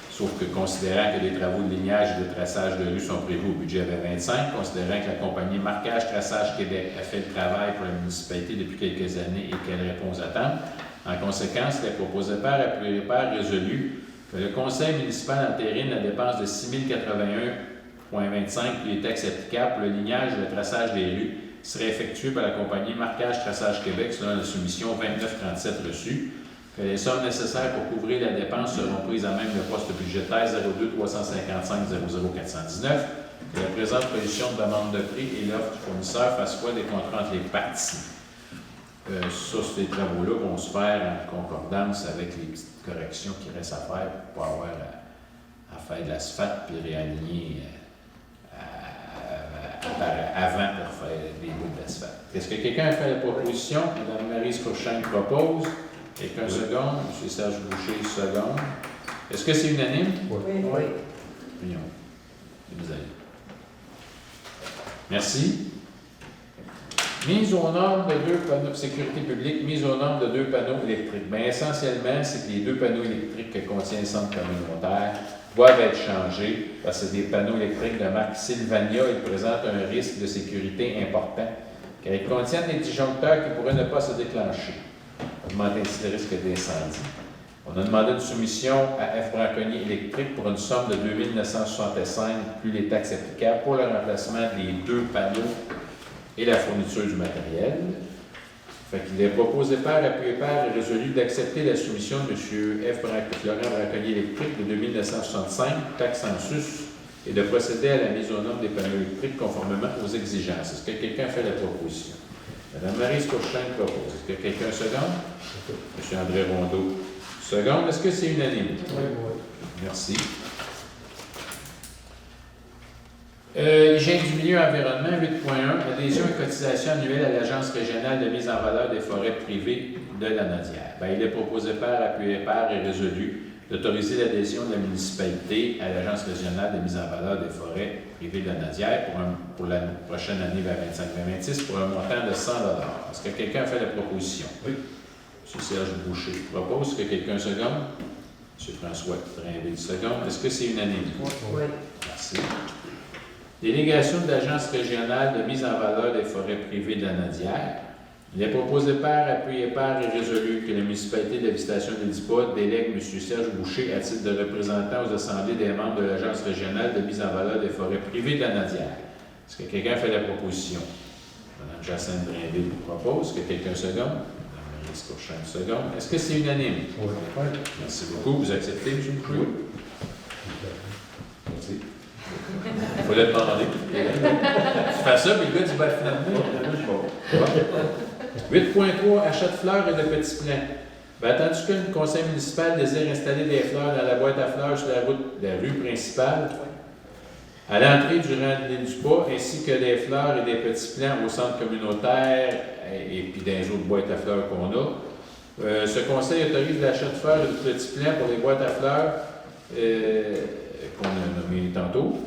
Sauf que considérant que les travaux de lignage et de traçage de rue sont prévus au budget 2025, considérant que la compagnie Marquage Traçage Québec a fait le travail pour la municipalité depuis quelques années et qu'elle répond aux attentes, en conséquence, les proposés par appuyés par résolu que le conseil municipal entérine la dépense de 6 081,25 puis les taxes applicables pour le lignage et le traçage des rues serait effectué par la compagnie Marquage Traçage Québec selon la soumission 2937 reçue. Que les sommes nécessaires pour couvrir la dépense seront prises à même le poste budgétaire 02 355 00 419. Que la présente position de demande de prix et l'offre du fournisseur fassent foi des contrats entre les parties. Ces travaux-là vont se faire en concordance avec les petites corrections qui restent à faire pour pas avoir à faire de l'asphalte puis réaligner avant de refaire des bouts d'asphalte. Est-ce que quelqu'un a fait la proposition? Mme Maryse Courchain propose. Quelqu'un seconde. M. Serge Boucher seconde. Est-ce que c'est unanime? Oui. Oui. Vous allez. Merci. Mise aux normes de 2 panneaux de sécurité publique, mise aux normes de 2 panneaux électriques. Bien, essentiellement, c'est que les 2 panneaux électriques que contient le centre communautaire doivent être changés parce que c'est des panneaux électriques de marque Sylvania. Ils présentent un risque de sécurité important car ils contiennent des disjoncteurs qui pourraient ne pas se déclencher, augmenter ainsi le risque d'incendie. On a demandé une soumission à F. Braconnier Électrique pour une somme de 2 965 plus les taxes applicables pour le remplacement des 2 panneaux et la fourniture du matériel. Fait qu'il est proposé par, appuyé par et résolu d'accepter la soumission de M. Florent Braconnier Électrique de 2 965, taxes en sus, et de procéder à la mise aux normes des panneaux électriques conformément aux exigences. Est-ce que quelqu'un fait la proposition? Mme Maryse Courchain propose. Est-ce que quelqu'un seconde? M. André Rondeau seconde. Est-ce que c'est unanime? Oui. Merci. Hygiène du milieu environnement, 8.1, adhésion et cotisation annuelle à l'Agence régionale de mise en valeur des forêts privées de la Nodière. Bien, il est proposé par, appuyé par et résolu d'autoriser l'adhésion de la municipalité à l'Agence régionale de mise en valeur des forêts privées de la Nadière pour la prochaine année 2025-2026 pour un montant de 100 $. Est-ce que quelqu'un a fait la proposition? Oui. M. Serge Boucher propose. Est-ce que quelqu'un seconde? M. François Drainville seconde. Est-ce que c'est unanime? Oui. Merci. Délégation de l'Agence régionale de mise en valeur des forêts privées de la Nadière. Il est proposé par, appuyé par et résolu que la municipalité de la Visitation de l'Édipat délègue M. Serge Boucher à titre de représentant aux assemblées des membres de l'Agence régionale de mise en valeur des forêts privées de la Nadière. Est-ce que quelqu'un fait la proposition? Mme Jacinthe Drainville vous propose. Est-ce que quelqu'un seconde? Mme Maryse Courchain seconde. Est-ce que c'est unanime? Oui. Merci beaucoup. Vous acceptez, M. Boucher? Oui. Merci. Il faut le demander. Tu fais ça, puis le gars dit, ben, finalement, 8.3, achat de fleurs et de petits plants. Ben, attendu que le conseil municipal désire installer des fleurs dans la boîte à fleurs sur la rue principale, à l'entrée du rang de l'île du Pas, ainsi que des fleurs et des petits plants au centre communautaire et puis dans les autres boîtes à fleurs qu'on a. Ce conseil autorise l'achat de fleurs et de petits plants pour les boîtes à fleurs qu'on a nommées tantôt,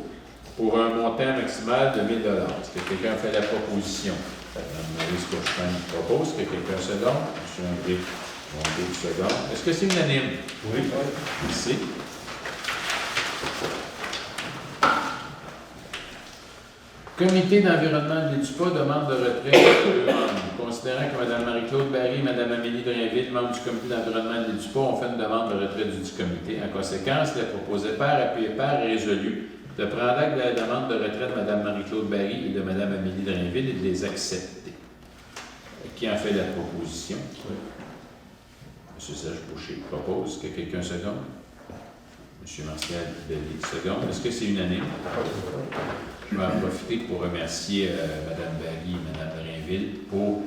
pour un montant maximal de 1 000 $. Est-ce que quelqu'un fait la proposition? Mme Maryse Courchain propose. Est-ce que quelqu'un seconde? M. André Monté seconde. Est-ce que c'est unanime? Oui. Merci. Comité d'environnement de l'Édupat demande de retrait de deux membres. Considérant que Mme Marie-Claude Barry et Mme Amélie Drainville, membres du comité d'environnement de l'Édupat, ont fait une demande de retrait du comité. En conséquence, il est proposé par, appuyé par et résolu de prendre acte de la demande de retrait de Mme Marie-Claude Barry et de Mme Amélie Drainville et de les accepter. Qui en fait la proposition? Oui. M. Serge Boucher propose. Que quelqu'un seconde? M. Martial Belli seconde. Est-ce que c'est unanime? Je vais en profiter pour remercier Mme Barry et Mme Drainville pour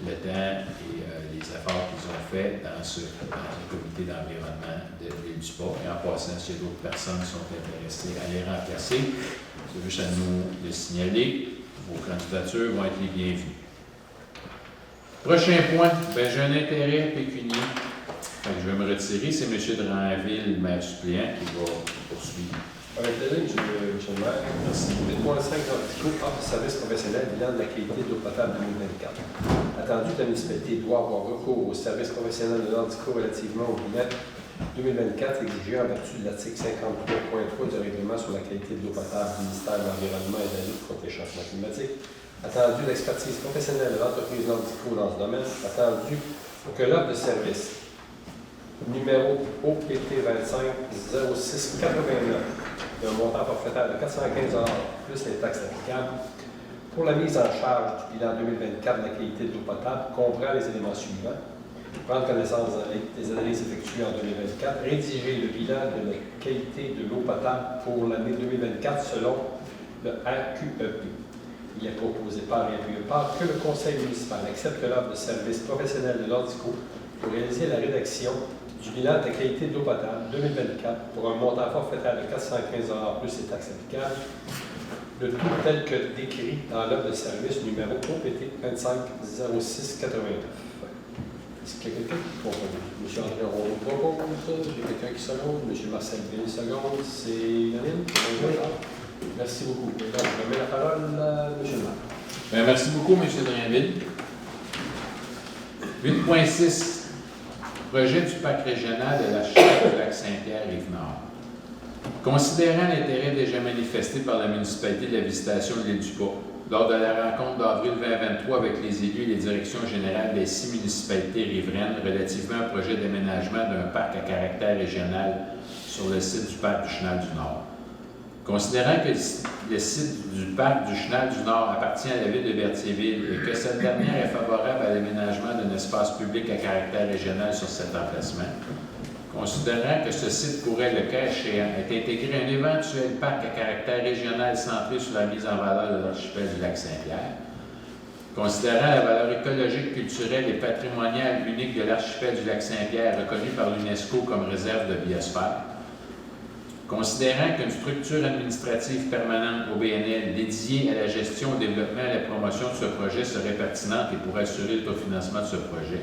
le temps et les efforts qu'ils ont faits dans le comité d'environnement de l'île du Pas. Et en passant, s'il y a d'autres personnes qui sont intéressées à les remplacer, c'est juste à nous de signaler. Vos candidatures vont être les bienvenues. Prochain point, j'ai un intérêt pécunier. Je vais me retirer. C'est M. Drainville, maire suppléant, qui va poursuivre. Intérêt, M. le maire. Merci. 8.5 articles offre service professionnel bilan de la qualité d'eau potable 2024. Attendu que la municipalité doit avoir recours au service professionnel de l'Andico relativement au bilan 2024 exigé en vertu de l'article 53.3 du règlement sur la qualité de l'eau potable du ministère de l'Environnement et de la lutte contre les changements climatiques. Attendu l'expertise professionnelle de l'entreprise Nordico dans ce domaine. Attendu que l'offre de service numéro OPT 25 06 89 d'un montant forfaitaire de 415 $ plus les taxes applicables pour la mise en charge du bilan 2024 de la qualité de l'eau potable comprend les éléments suivants. Prendre connaissance des analyses effectuées en 2024, rédiger le bilan de la qualité de l'eau potable pour l'année 2024 selon le RQEP. Il est proposé par et appuyé par que le conseil municipal accepte l'offre de service professionnel de l'Ordico pour réaliser la rédaction du bilan de la qualité de l'eau potable 2024 pour un montant forfaitaire de 415 $ plus les taxes applicables, le tout tel que décrit dans l'offre de service numéro OPT 25 06 89. Est-ce qu'il y a quelqu'un qui propose? M. André Rondeau propose, j'ai quelqu'un qui seconde, M. Marcel Belli seconde, c'est unanime? Merci beaucoup. Donc, je remets la parole à M. le maire. Merci beaucoup, M. Drainville. 8.6. Projet du parc régional de la Charte du Lac-Saint-Pierre-Rive-Nord. Considérant l'intérêt déjà manifesté par la municipalité de la Visitation de l'île du Pas, lors de la rencontre d'avril 2023 avec les élus et les directions générales des 6 municipalités riveraines relativement au projet d'aménagement d'un parc à caractère régional sur le site du parc du Chenal du Nord. Considérant que le site du parc du Chenal du Nord appartient à la ville de Berthierville et que cette dernière est favorable à l'aménagement d'un espace public à caractère régional sur cet emplacement, considérant que ce site pourrait, le cas échéant, être intégré à un éventuel parc à caractère régional centré sur la mise en valeur de l'archipel du Lac-Saint-Pierre, considérant la valeur écologique, culturelle et patrimoniale unique de l'archipel du Lac-Saint-Pierre reconnue par l'UNESCO comme réserve de biosphère, considérant qu'une structure administrative permanente au BNL dédiée à la gestion, au développement et à la promotion de ce projet serait pertinente et pourrait assurer l'autofinancement de ce projet,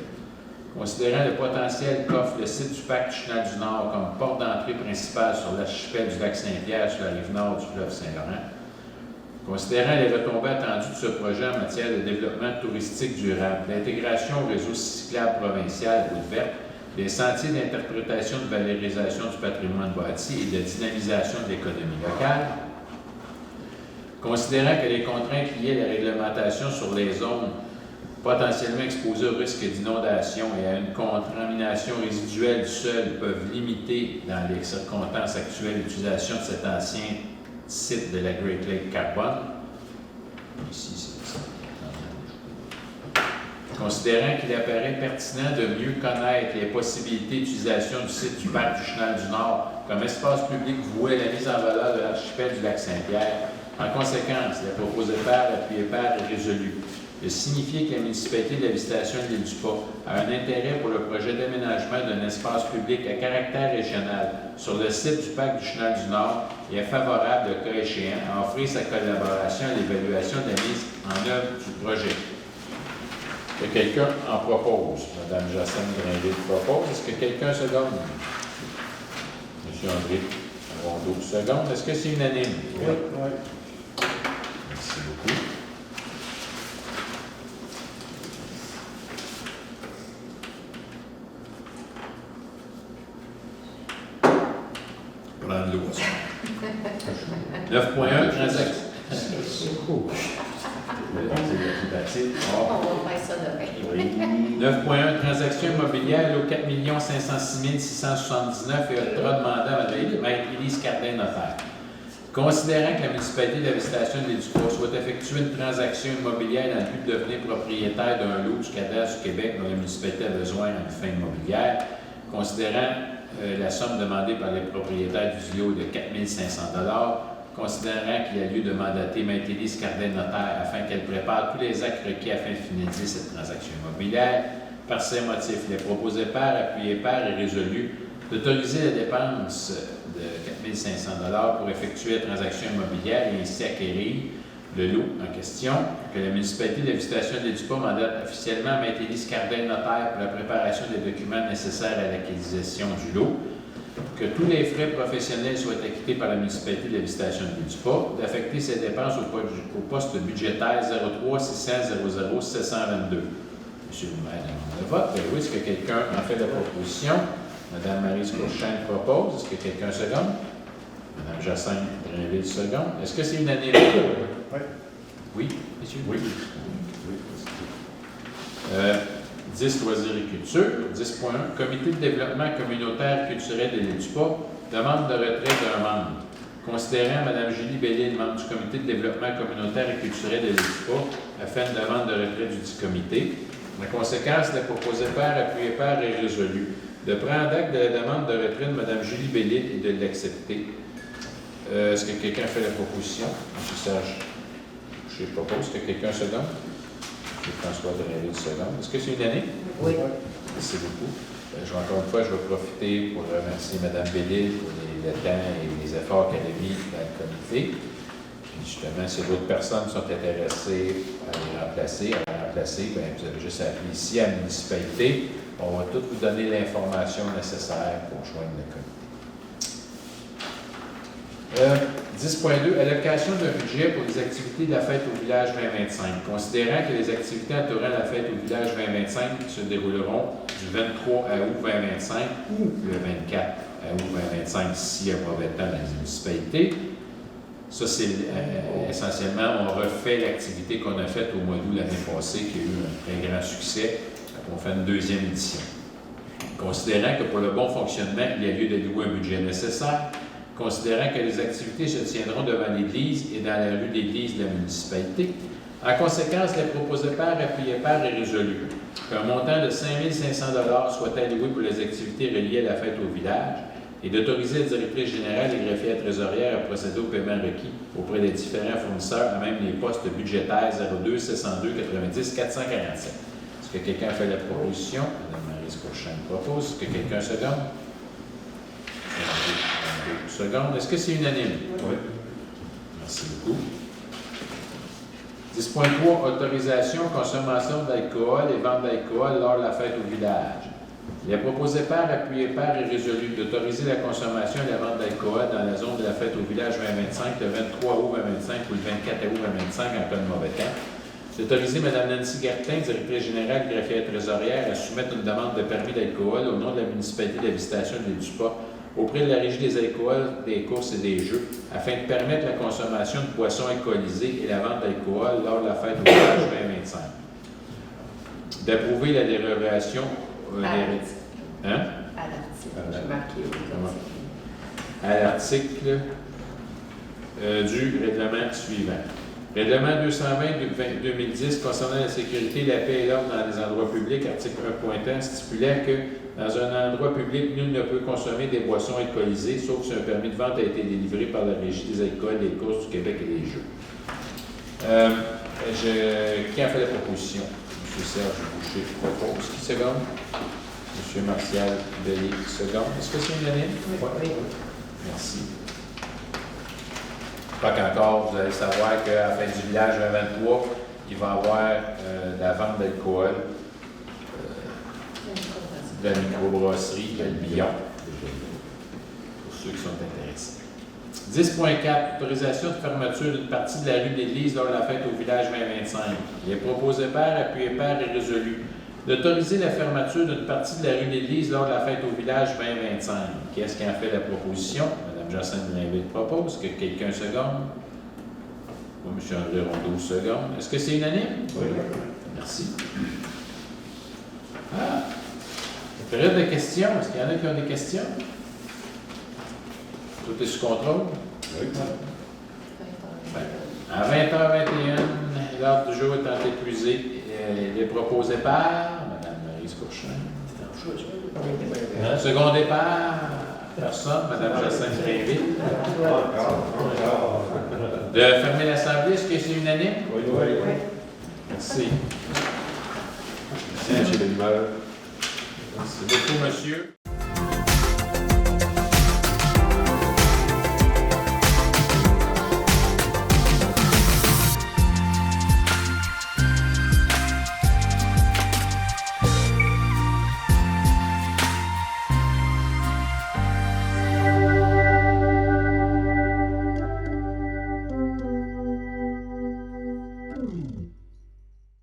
Considérant le potentiel qu'offre le site du parc du Chenal du Nord comme porte d'entrée principale sur l'archipel du lac Saint-Pierre sur la rive nord du fleuve Saint-Laurent, considérant les retombées attendues de ce projet en matière de développement touristique durable, l'intégration au réseau cyclable provincial route verte, les sentiers d'interprétation de valorisation du patrimoine bâti et de dynamisation de l'économie locale, considérant que les contraintes liées à la réglementation sur les zones potentiellement exposées au risque d'inondation et à une contamination résiduelle du sol peuvent limiter, dans les circonstances actuelles, l'utilisation de cet ancien site de la Great Lake Carbone. Ici, c'est ça. Considérant qu'il apparaît pertinent de mieux connaître les possibilités d'utilisation du site du parc du Chenal du Nord comme espace public voué à la mise en valeur de l'archipel du lac Saint-Pierre, en conséquence, la proposée par, appuyée par est résolue de signifier que la municipalité de la Visitation de l'île du Pas a un intérêt pour le projet d'aménagement d'un espace public à caractère régional sur le site du parc du Chenal du Nord et est favorable, le cas échéant, à offrir sa collaboration à l'évaluation de la mise en œuvre du projet. Est-ce que quelqu'un en propose? Mme Jacinthe Grinville propose. Est-ce que quelqu'un se donne? M. André Rondeau, seconde. Est-ce que c'est unanime? Oui. Merci beaucoup. Prendre l'eau. 9.1, transaction. On va faire ça demain. 9.1, transaction immobilière, lot 4 506 679 et octroi demandé à Mme Élise Cardin, notaire. Considérant que la municipalité de la Visitation de l'île du Pas souhaite effectuer une transaction immobilière dans le but de devenir propriétaire d'un lot du cadastre du Québec dont la municipalité a besoin à une fin immobilière, considérant la somme demandée par les propriétaires du lot de 4 500 $, considérant qu'il y a lieu de mandater Mme Élise Cardin, notaire, afin qu'elle prépare tous les actes requis afin de finaliser cette transaction immobilière. Par ces motifs, il est proposé par, appuyé par et résolu d'autoriser la dépense de 4 500 $ pour effectuer la transaction immobilière et ainsi acquérir le lot en question, que la municipalité de la Visitation de l'île du Pas mandate officiellement Mme Élise Cardin, notaire, pour la préparation des documents nécessaires à l'acquisition du lot, que tous les frais professionnels soient acquittés par la municipalité de la Visitation de l'île du Pas, d'affecter ces dépenses au poste budgétaire 03 600 00 722. Monsieur le maire demande le vote. Oui, est-ce que quelqu'un en fait la proposition? Mme Maryse Courchaine propose. Est-ce que quelqu'un seconde? Mme Jacinthe Grinville seconde. Est-ce que c'est unanime? Oui. Oui, monsieur? Oui. 10, loisirs-culture. 10.1, Comité de développement communautaire culturel de l'île du Pas, demande de retrait d'un membre. Considérant Mme Julie Bellil, membre du Comité de développement communautaire et culturel de l'île du Pas, a fait une demande de retrait du dit comité. La conséquence, la proposée par, appuyée par est résolue. De prendre acte de la demande de retrait de Mme Julie Bellil et de l'accepter. Est-ce que quelqu'un fait la proposition? M. Sage, je propose. Est-ce que quelqu'un se donne? M. François Drainville seconde. Est-ce que c'est unanime? Oui. Merci beaucoup. Encore une fois, je vais profiter pour remercier Mme Bellil pour le temps et les efforts qu'elle a mis dans le comité. Puis justement, si d'autres personnes sont intéressées à les remplacer, bien, vous avez juste à appeler ici à la municipalité. On va tout vous donner l'information nécessaire pour joindre le comité. 10.2, allocation d'un budget pour les activités de la fête au village 2025. Considérant que les activités entourant la fête au village 2025 se dérouleront du 23 août 2025 ou le 24 août 2025 s'il y a mauvais temps dans les municipalités. Ça, c'est essentiellement, on refait l'activité qu'on a faite au mois d'août l'année passée, qui a eu un très grand succès. On fait une deuxième édition. Considérant que pour le bon fonctionnement, il y a lieu de louer un budget nécessaire, considérant que les activités se tiendront devant l'église et dans la rue d'église de la municipalité, en conséquence, la proposée par, appuyée par est résolue. Qu'un montant de 5 500 $ soit alloué pour les activités reliées à la fête au village et d'autoriser la directrice générale et greffière trésorière à procéder au paiement requis auprès des différents fournisseurs, à même les postes budgétaires 02 702 90 447. Est-ce que quelqu'un fait la proposition? Mme Maryse Courchaine propose. Est-ce que quelqu'un se donne? Seconde. Est-ce que c'est unanime? Oui. Merci beaucoup. 10.3, autorisation, consommation d'alcool et vente d'alcool lors de la fête au village. Il est proposé par, appuyé par et résolu d'autoriser la consommation et la vente d'alcool dans la zone de la fête au village 2025, le 23 août 2025 ou le 24 août 2025 en cas de mauvais temps. D'autoriser Mme Nancy Gartin, directrice générale, greffière trésorière, à soumettre une demande de permis d'alcool au nom de la municipalité de la Visitation de l'Édupat auprès de la Régie des alcools, des courses et des jeux, afin de permettre la consommation de boissons alcoolisées et la vente d'alcool lors de la fête au village 2025. D'approuver la dérogation À l'article. J'ai marqué à l'article du règlement suivant. Règlement 220-2010 concernant la sécurité, la paix et l'ordre dans les endroits publics, article 1.1, stipulant que dans un endroit public, nul ne peut consommer des boissons alcoolisées, sauf si un permis de vente a été délivré par la Régie des alcools, des courses du Québec et des Jeux. Qui a fait la proposition? M. Serge Boucher propose. Qui seconde? M. Martial Bellier seconde. Est-ce que c'est unanime? Oui. Merci. Pas qu'encore, vous allez savoir qu'à la fin du village 2023, il va y avoir de la vente d'alcool, de la microbrasserie, de Lyon, pour ceux qui sont intéressés. 10.4, autorisation de fermeture d'une partie de la rue de l'Église lors de la fête au village 2025. Il est proposé par, appuyé par et résolu d'autoriser la fermeture d'une partie de la rue de l'Église lors de la fête au village 2025. Qui est-ce qui en fait la proposition? Mme Jacinthe Blainville propose. Que quelqu'un seconde? Moi, M. André Rondeau seconde. Est-ce que c'est unanime? Oui. Merci. Ah. Période de questions. Est-ce qu'il y en a qui ont des questions? Tout est sous contrôle? Oui. À 20h21, l'ordre du jour étant épuisé, il est proposé par Mme Maryse Courchain. Secondé par personne, Mme Jacinthe Blainville. De fermer l'Assemblée, est-ce que c'est unanime? Oui. Merci. Merci, M. Delimeur. Merci beaucoup, monsieur.